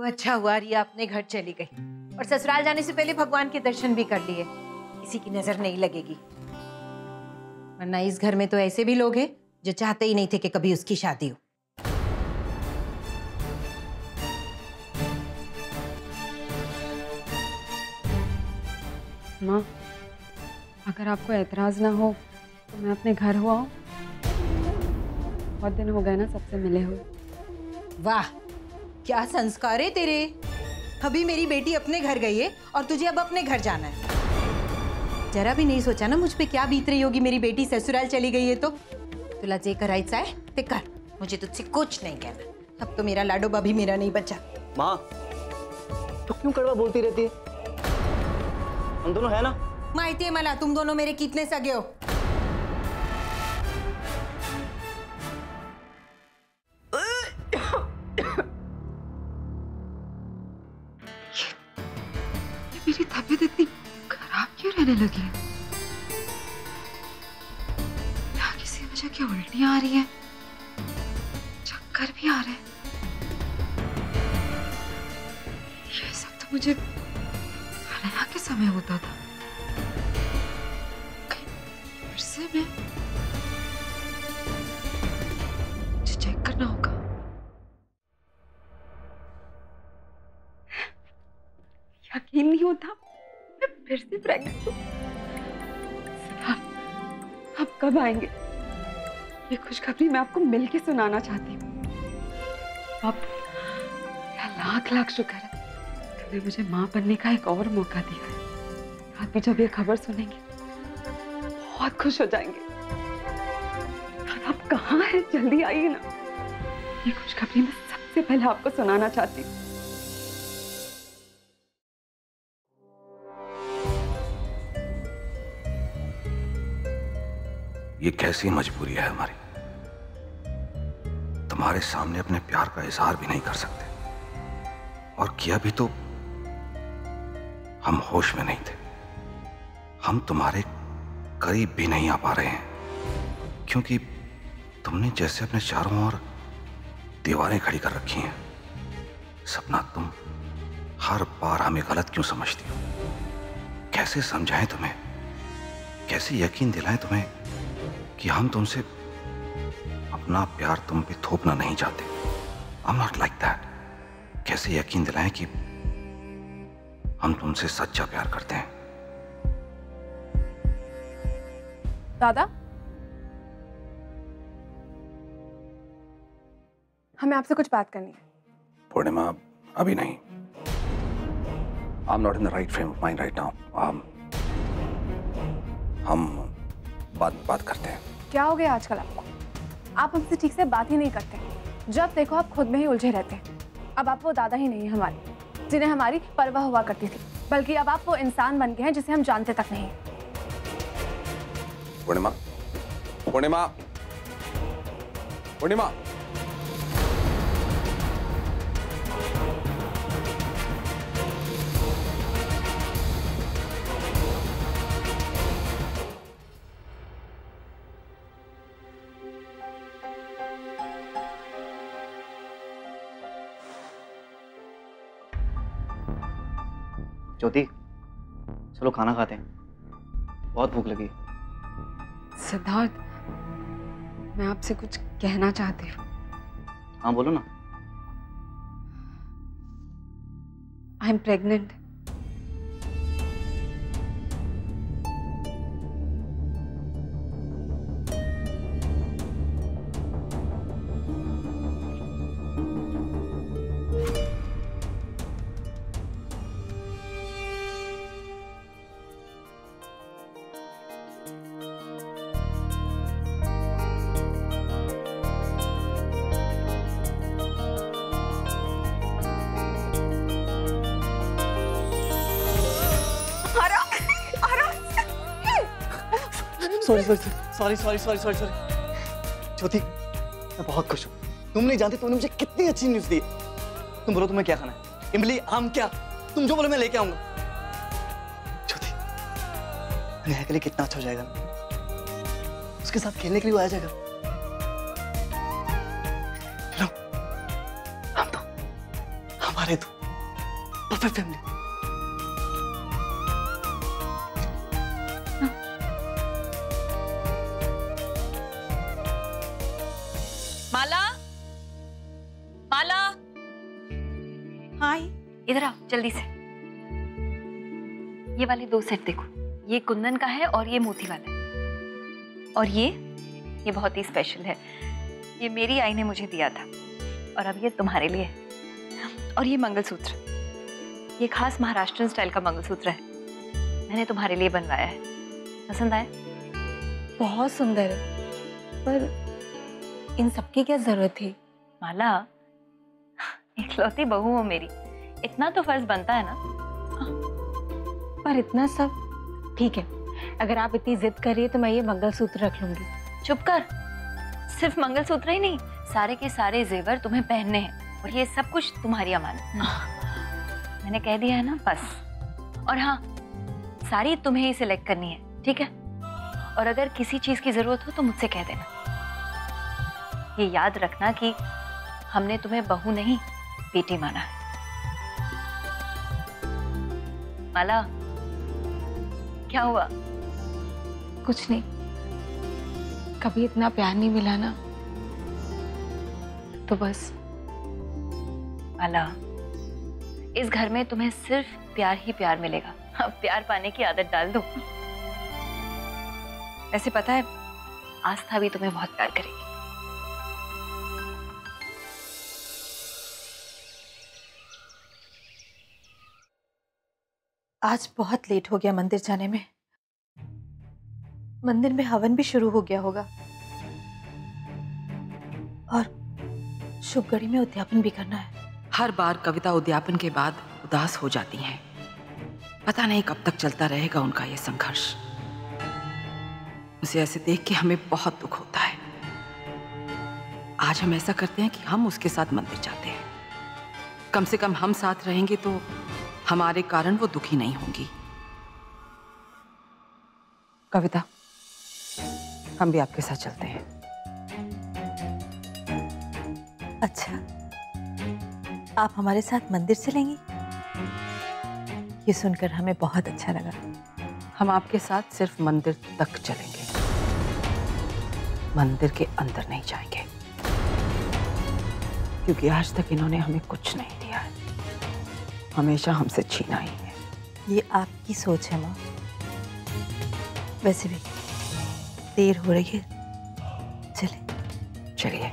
अच्छा हुआ रिया अपने घर चली गई और ससुराल जाने से पहले भगवान के दर्शन भी कर लिए। किसी की नजर नहीं लगेगी, वरना इस घर में तो ऐसे भी लोग हैं जो चाहते ही नहीं थे कि कभी उसकी शादी हो। माँ, अगर आपको एतराज ना हो तो मैं अपने घर हुआ हूँ। बहुत दिन हो गए ना सबसे मिले हुए। वाह, क्या संस्कार है तेरे। अभी मेरी बेटी अपने घर गई है और तुझे अब अपने घर जाना है। जरा भी नहीं सोचा ना मुझ पे क्या बीत रही होगी मेरी बेटी ससुराल चली गई है तो। तुला जे करायचं आहे ते कर, मुझे तुझसे कुछ नहीं कहना। अब तो मेरा लाडोबा भी मेरा नहीं बचा। माँ, तो क्यों कड़वा बोलती रहती है? हम दोनों है ना? माहिती है मला, तुम दोनों मेरे कितने सगे हो। मेरी तबीयत इतनी खराब क्यों रहने लगी है? क्या किसी वजह की उल्टियां आ रही है, चक्कर भी आ रहे हैं। ये सब तो मुझे हलया के समय होता था। कहीं फिर से मैं मुझे चेक करना होगा। यकीन नहीं होता मैं फिर से प्रेग्नेंट हूँ। आप कब आएंगे? ये खुशखबरी मैं आपको मिलके सुनाना चाहती हूँ। आप लाख लाख शुक्र है, तुमने मुझे माँ बनने का एक और मौका दिया है। आप भी जब ये खबर सुनेंगे बहुत खुश हो जाएंगे। आप कहाँ हैं? जल्दी आइए ना। ये खुशखबरी मैं सबसे पहले आपको सुनाना चाहती हूँ। ये कैसी मजबूरी है हमारी, तुम्हारे सामने अपने प्यार का इजहार भी नहीं कर सकते, और किया भी तो हम होश में नहीं थे। हम तुम्हारे करीब भी नहीं आ पा रहे हैं, क्योंकि तुमने जैसे अपने चारों ओर दीवारें खड़ी कर रखी हैं। सपना, तुम हर बार हमें गलत क्यों समझती हो? कैसे समझाएं तुम्हें, कैसे यकीन दिलाएं तुम्हें कि हम तुमसे अपना प्यार तुम पे थोपना नहीं चाहते। I'm not like that। कैसे यकीन दिलाएं कि हम तुमसे सच्चा प्यार करते हैं। दादा, हमें आपसे कुछ बात करनी है। पूर्णिमा, अभी नहीं। I'm not in the right frame of mind right now। हम बात करते हैं। क्या हो गया आजकल आपको? आप हमसे ठीक से बात ही नहीं करते। जब देखो आप खुद में ही उलझे रहते हैं। अब आप वो दादा ही नहीं है हमारे, जिन्हें हमारी परवाह हुआ करती थी, बल्कि अब आप वो इंसान बन गए हैं जिसे हम जानते तक नहीं। पूर्णिमा, पूर्णिमा, पूर्णिमा। ज्योति, चलो खाना खाते हैं, बहुत भूख लगी। सिद्धार्थ, मैं आपसे कुछ कहना चाहती हूँ। हाँ बोलो ना। I am pregnant. सॉरी ज्योति, मैं बहुत खुश हूँ। तुम नहीं जानते तुमने मुझे कितनी अच्छी न्यूज़ दी। तुम बोलो तुम्हें क्या खाना है? इमली, आम, क्या? तुम जो बोलो मैं लेके आऊंगा। ज्योति, नेहा के लिए कितना अच्छा हो जाएगा ना, उसके साथ खेलने के लिए वो आ जाएगा। लो, हम तो अरे तू परफेक्ट फैमिली। माला, माला, हाय। इधर आओ जल्दी से। ये वाले 2 सेट देखो, ये कुंदन का है और ये मोती वाला है। और ये बहुत ही स्पेशल है। ये मेरी आई ने मुझे दिया था और अब ये तुम्हारे लिए है। और ये मंगलसूत्र, ये खास महाराष्ट्रन स्टाइल का मंगलसूत्र है, मैंने तुम्हारे लिए बनवाया है। पसंद आया? बहुत सुंदर है, पर इन सबकी क्या जरूरत थी? माला, इकलौती बहू हो मेरी, इतना तो फर्ज बनता है ना। पर इतना सब ठीक है, अगर आप इतनी जिद कर रही है तो मैं ये मंगलसूत्र रख लूंगी। चुप कर, सिर्फ मंगलसूत्र ही नहीं, सारे के सारे जेवर तुम्हें पहनने हैं और ये सब कुछ तुम्हारी अमानत। मैंने कह दिया है ना, बस। और हाँ, सारी तुम्हें ही सिलेक्ट करनी है, ठीक है? और अगर किसी चीज की जरूरत हो तो मुझसे कह देना। ये याद रखना कि हमने तुम्हें बहू नहीं, बेटी माना है। माला, क्या हुआ? कुछ नहीं, कभी इतना प्यार नहीं मिला ना, तो बस। माला, इस घर में तुम्हें सिर्फ प्यार ही प्यार मिलेगा। अब प्यार पाने की आदत डाल दो। ऐसे पता है, आस्था भी तुम्हें बहुत प्यार करेगी। आज बहुत लेट हो गया मंदिर जाने में। मंदिर में हवन भी शुरू हो गया होगा और शुभ घड़ी में उद्यापन भी करना है। हर बार कविता उद्यापन के बाद उदास हो जाती हैं। पता नहीं कब तक चलता रहेगा उनका ये संघर्ष। उसे ऐसे देख के हमें बहुत दुख होता है। आज हम ऐसा करते हैं कि हम उसके साथ मंदिर जाते हैं। कम से कम हम साथ रहेंगे तो हमारे कारण वो दुखी नहीं होंगी। कविता, हम भी आपके साथ चलते हैं। अच्छा, आप हमारे साथ मंदिर चलेंगी? ये सुनकर हमें बहुत अच्छा लगा। हम आपके साथ सिर्फ मंदिर तक चलेंगे, मंदिर के अंदर नहीं जाएंगे, क्योंकि आज तक इन्होंने हमें कुछ नहीं दिया है, हमेशा हमसे छीना ही है। ये आपकी सोच है माँ। वैसे भी देर हो रही है, चले। चलिए।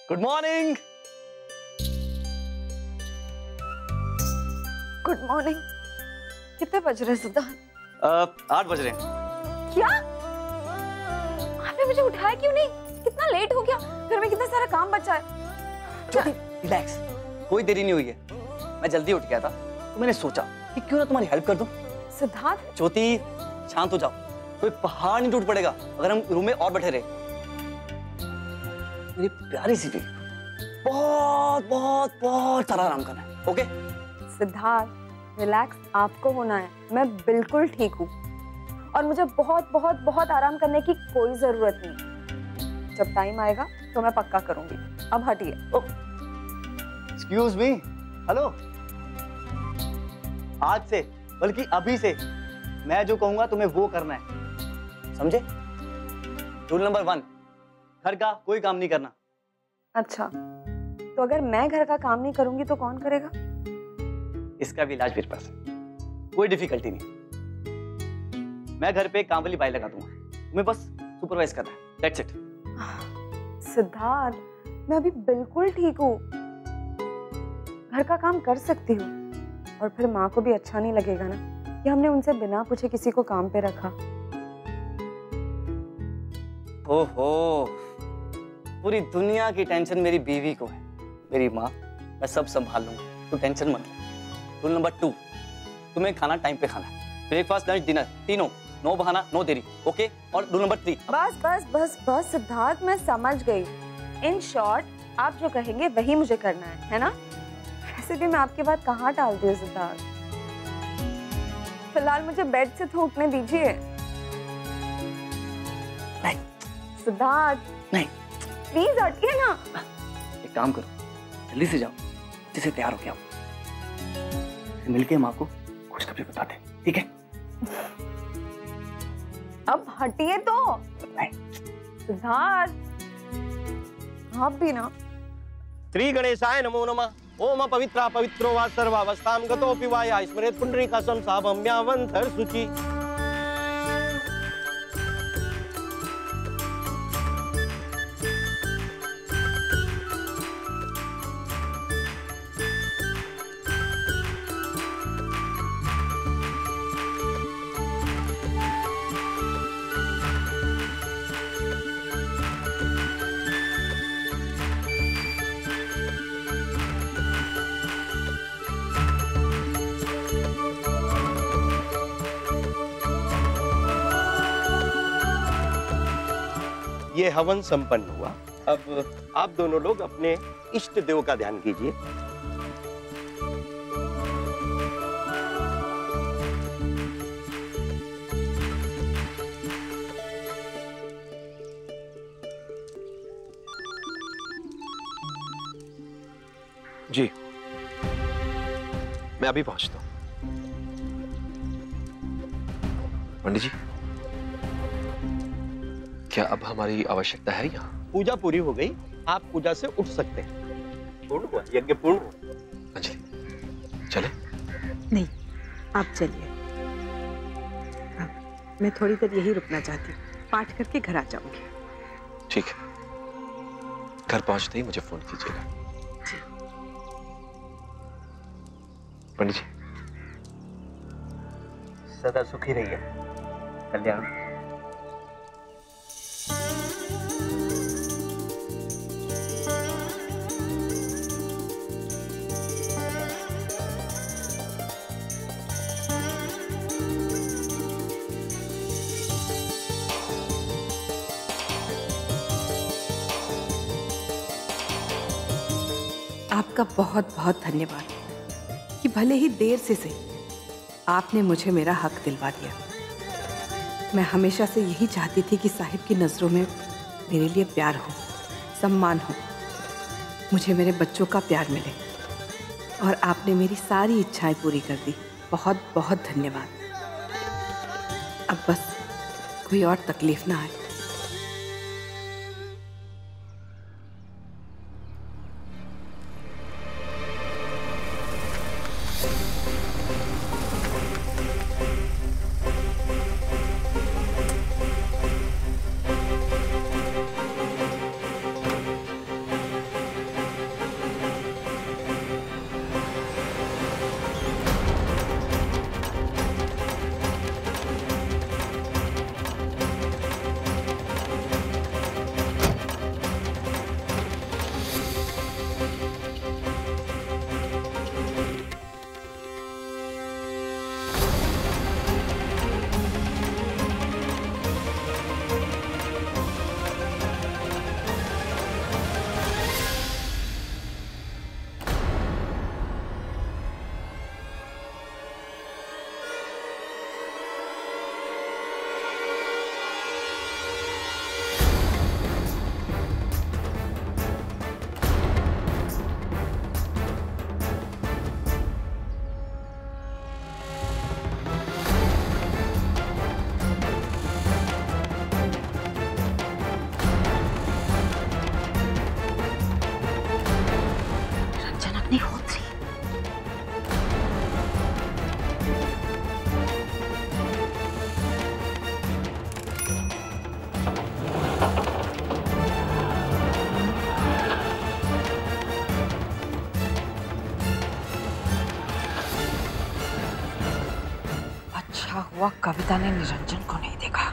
Good morning. Good morning. कितने बज रहे सिद्धार्थ? 8 बज रहे हैं। क्या? आपने मुझे उठाया क्यों नहीं? कितना लेट हो गया, घर में कितना सारा काम बचा है। ज्योति, रिलैक्स, कोई देरी नहीं हुई है। मैं जल्दी उठ गया था तो मैंने सोचा कि क्यों ना तुम्हारी हेल्प कर दूं। सिद्धार्थ, ज्योति, शांत हो जाओ, कोई पहाड़ नहीं टूट पड़ेगा अगर हम रूम में और बैठे रहे। मेरी प्यारी सी बेटी, बहुत बहुत बहुत सारा आराम करना है, ओके? सिद्धार्थ, रिलैक्स आपको होना है, मैं बिल्कुल ठीक हूँ और मुझे बहुत बहुत बहुत आराम करने की कोई जरूरत नहीं। जब टाइम आएगा तो मैं पक्का करूंगी। अब हटिए। Excuse me, hello. आज से, बल्कि अभी से, मैं जो कहूंगा तुम्हें वो करना है, समझे? रूल नंबर 1, घर का कोई काम नहीं करना। अच्छा, तो अगर मैं घर का काम नहीं करूंगी तो कौन करेगा? इसका भी इलाज मेरे पास है, कोई डिफिकल्टी नहीं। मैं घर पे एक काम वाली बाई लगा दूंगा, तुम्हें बस सुपरवाइज करना है, दैट्स इट। सिद्धार्थ, मैं अभी बिल्कुल ठीक हूँ, घर का काम कर सकती हूँ। और फिर माँ को भी अच्छा नहीं लगेगा ना कि हमने उनसे बिना पूछे किसी को काम पे रखा। ओहो, पूरी दुनिया की टेंशन मेरी बीवी को है। मेरी माँ, मैं सब संभाल लूंगा, तो टेंशन मत लो। रूल नंबर 2, तुम्हें खाना टाइम पे खाना है, ब्रेकफास्ट, लंच, डिनर, तीनों, नो बहाना, नो देरी, ओके? और रूल नंबर 3, बस बस बस बस सिद्धार्थ, मैं समझ गई। इन शॉर्ट, आप जो कहेंगे वही मुझे करना है ना? वैसे भी मैं आपकी बात कहाँ टालती हूँ सिद्धार्थ। फिलहाल मुझे बेड से तो उठने दीजिए। नहीं सिद्धार्थ, नहीं, प्लीज हटिए ना। एक काम करो, जल्दी से जाओ, जिसे तैयार हो गया मिलके माँ को खुशखबरी बताते, ठीक है? अब हटिए तो। सिद्धार्थ, आप भी ना। श्री गणेशाय नमो नमः। ओम पवित्रा पवित्रो वा सर्वावस्थां गतोऽपि वा या स्मरेत् पुंडरीकाक्षं सा भम्यावन्तर शुचि। ये हवन संपन्न हुआ। अब आप दोनों लोग अपने इष्ट देव का ध्यान कीजिए। जी, मैं अभी पहुंचता हूं। पंडित जी, क्या अब हमारी आवश्यकता है यहाँ? पूजा पूरी हो गई, आप पूजा से उठ सकते हैं। पूर्ण हुआ, यज्ञ पूर्ण हुआ। अंजलि, चले? नहीं, आप चलिए। मैं थोड़ी देर यही रुकना चाहती हूँ, पाठ करके घर आ जाऊंगी। ठीक है, घर पहुंचते ही मुझे फोन कीजिएगा। पंडित जी, सदा सुखी रहिए। कल्याण। आपका बहुत बहुत धन्यवाद कि भले ही देर से सही आपने मुझे मेरा हक दिलवा दिया। मैं हमेशा से यही चाहती थी कि साहिब की नज़रों में मेरे लिए प्यार हो, सम्मान हो, मुझे मेरे बच्चों का प्यार मिले, और आपने मेरी सारी इच्छाएं पूरी कर दी। बहुत बहुत धन्यवाद। अब बस कोई और तकलीफ ना आए। अच्छा हुआ कविता ने निरंजन को नहीं देखा।